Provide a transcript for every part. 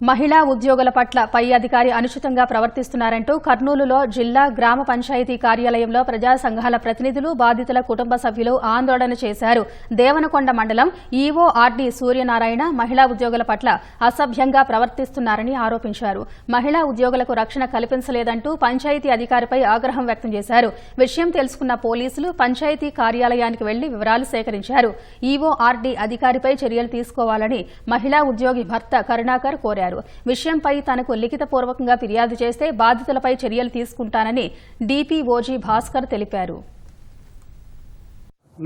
మహిళా ఉద్యోగుల పట్ల పై అధికారి అనుచితంగా ప్రవర్తిస్తున్నారంటూ కర్నూలులో జిల్లా గ్రామ పంచాయతీ కార్యాలయంలో ప్రజా సంఘాల ప్రతినిధులు బాధితుల కుటుంబ సభ్యులు ఆందోళన చేశారు. దేవనకొండ మండలం ఈవో ఆర్డీ సూర్యనారాయణ మహిళా ఉద్యోగుల పట్ల అసభ్యంగా ప్రవర్తిస్తున్నారని ఆరోపించారు. మహిళా ఉద్యోగులకు రక్షణ కల్పించలేదంటూ పంచాయతీ అధికారిపై ఆగ్రహం వ్యక్తం చేశారు. విషయం తెలుసుకున్న పోలీసులు పంచాయతీ కార్యాలయానికి వెళ్లి వివరాలు సేకరించారు. ఈవో ఆర్డీ అధికారిపై చర్యలు తీసుకోవాలని మహిళా ఉద్యోగి భర్త కరుణాకర్ కోరారు. విషయంపై తనకు లిఖితపూర్వకంగా ఫిర్యాదు చేస్తే బాధితులపై చర్యలు తీసుకుంటానని డీపీఓజీ భాస్కర్ తెలిపారు.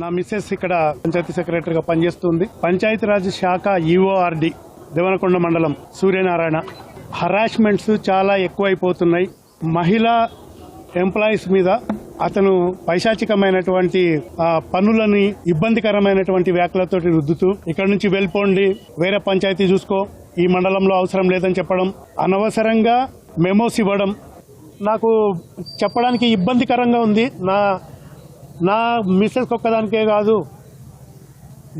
నా మిస్సెస్ ఇక్కడ పంచాయతీ సెక్రటరీగా పనిచేస్తుంది. పంచాయతీరాజ్ శాఖ ఈఓఆర్డి దేవనకొండ మండలం సూర్యనారాయణ. హరాస్మెంట్స్ చాలా ఎక్కువైపోతున్నాయి. మహిళా ఎంప్లాయీస్ మీద అతను పైశాచికమైనటువంటి పనులని ఇబ్బందికరమైనటువంటి వ్యాఖ్యలతో రుద్దుతూ ఇక్కడ నుంచి వెళ్ళిపోండి, వేరే పంచాయతీ చూసుకో, ఈ మండలంలో అవసరం లేదని చెప్పడం, అనవసరంగా మెమోస్ ఇవ్వడం నాకు చెప్పడానికి ఇబ్బందికరంగా ఉంది. నా మిస్సెస్ ఒక్కదానికే కాదు,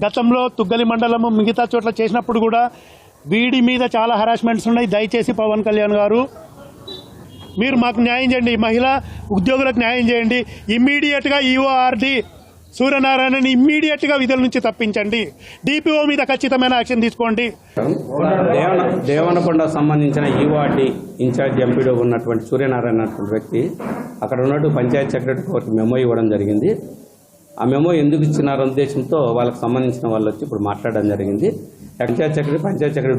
గతంలో తుగ్గలి మండలము మిగతా చోట్ల చేసినప్పుడు కూడా వీడి మీద చాలా హరాస్మెంట్స్ ఉన్నాయి. దయచేసి పవన్ కళ్యాణ్ గారు మీరు మాకు న్యాయం చేయండి, మహిళా ఉద్యోగులకు న్యాయం చేయండి. ఇమ్మీడియట్ గా ఈఓఆర్డి సూర్యనారాయణని ఇమ్మీడియట్ గా విధుల నుంచి తప్పించండి. డిపిఓ మీద ఖచ్చితమైన యాక్షన్ తీసుకోండి. దేవనకొండ సంబంధించిన ఈఓఆర్డి ఇన్ఛార్జ్ ఎంపీడీ ఉన్నటువంటి సూర్యనారాయణ అన్నటువంటి వ్యక్తి అక్కడ ఉన్నట్టు పంచాయత్ సెక్రటరీకి ఒక మెమో ఇవ్వడం జరిగింది. ఆ మెమో ఎందుకు ఇచ్చినారో ఉద్దేశంతో వాళ్ళకి సంబంధించిన వాళ్ళు వచ్చి ఇప్పుడు మాట్లాడడం జరిగింది. పంచాయత్ సెక్రటరీ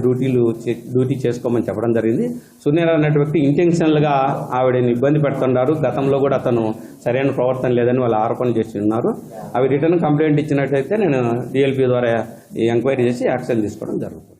డ్యూటీ చేసుకోమని చెప్పడం జరిగింది. సూర్యనారాయణ అనే వ్యక్తి ఇంటెన్షనల్గా ఆవిడని ఇబ్బంది పెడుతున్నారు. గతంలో కూడా అతను సరైన ప్రవర్తన లేదని వాళ్ళు ఆరోపణ చేసి ఉన్నారు. అవి రిటర్న్ కంప్లైంట్ ఇచ్చినట్టయితే నేను డిఎల్పీ ద్వారా ఎంక్వైరీ చేసి యాక్షన్ తీసుకోవడం జరుగుతుంది.